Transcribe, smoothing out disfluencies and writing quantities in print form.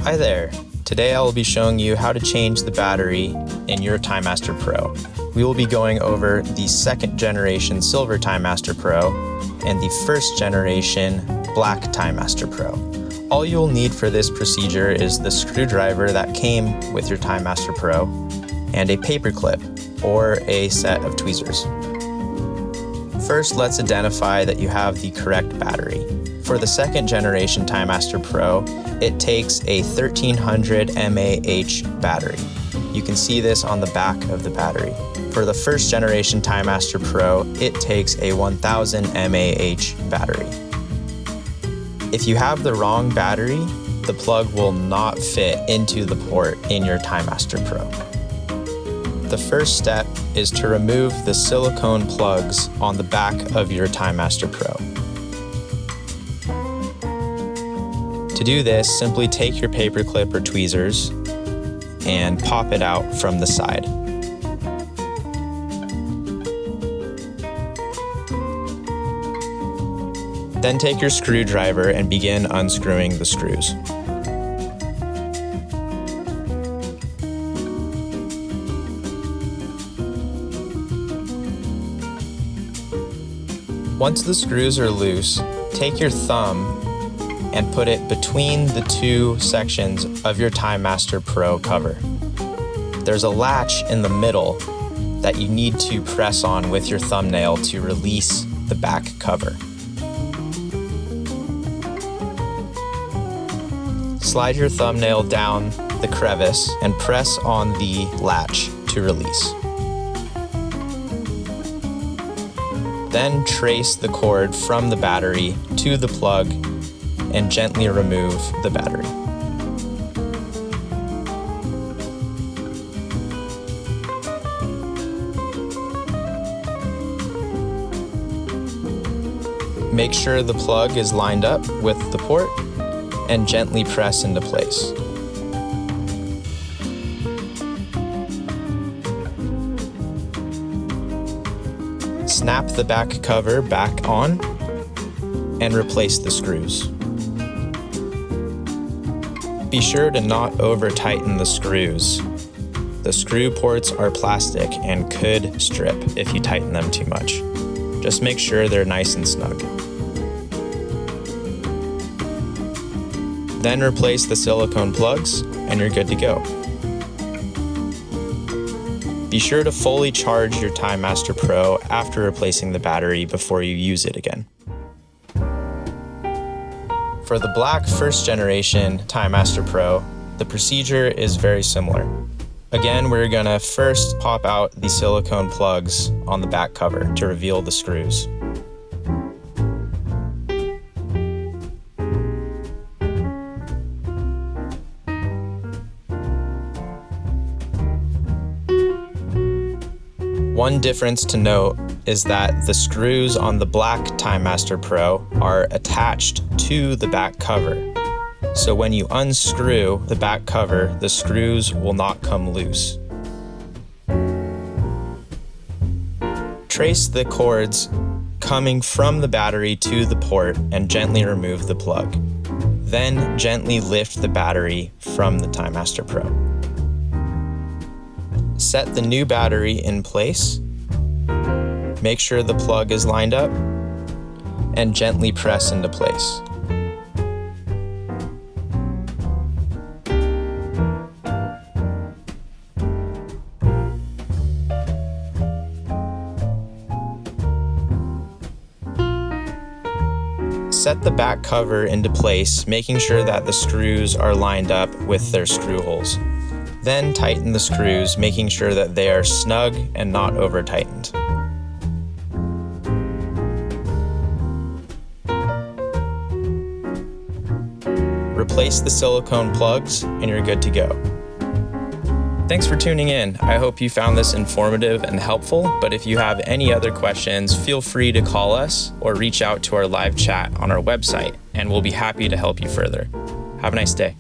Hi there. Today I will be showing you how to change the battery in your TimeMaster Pro. We will be going over the second generation Silver TimeMaster Pro and the first generation Black TimeMaster Pro. All you'll need for this procedure is the screwdriver that came with your TimeMaster Pro and a paper clip or a set of tweezers. First, let's identify that you have the correct battery. For the second generation TimeMaster Pro, it takes a 1300 mAh battery. You can see this on the back of the battery. For the first generation TimeMaster Pro, it takes a 1000 mAh battery. If you have the wrong battery, the plug will not fit into the port in your TimeMaster Pro. The first step is to remove the silicone plugs on the back of your TimeMaster Pro. To do this, simply take your paper clip or tweezers and pop it out from the side. Then take your screwdriver and begin unscrewing the screws. Once the screws are loose, take your thumb and put it between the two sections of your TimeMaster Pro cover. There's a latch in the middle that you need to press on with your thumbnail to release the back cover. Slide your thumbnail down the crevice and press on the latch to release. Then trace the cord from the battery to the plug and gently remove the battery. Make sure the plug is lined up with the port and gently press into place. Snap the back cover back on and replace the screws. Be sure to not over-tighten the screws. The screw ports are plastic and could strip if you tighten them too much. Just make sure they're nice and snug. Then replace the silicone plugs and you're good to go. Be sure to fully charge your TimeMaster Pro after replacing the battery before you use it again. For the Black first generation TimeMaster Pro, the procedure is very similar. Again, we're gonna first pop out the silicone plugs on the back cover to reveal the screws. One difference to note is that the screws on the Black TimeMaster Pro are attached to the back cover. So when you unscrew the back cover, the screws will not come loose. Trace the cords coming from the battery to the port and gently remove the plug. Then gently lift the battery from the TimeMaster Pro. Set the new battery in place, make sure the plug is lined up, and gently press into place. Set the back cover into place, making sure that the screws are lined up with their screw holes. Then tighten the screws, making sure that they are snug and not over-tightened. Replace the silicone plugs and you're good to go. Thanks for tuning in. I hope you found this informative and helpful, but if you have any other questions, feel free to call us or reach out to our live chat on our website, and we'll be happy to help you further. Have a nice day.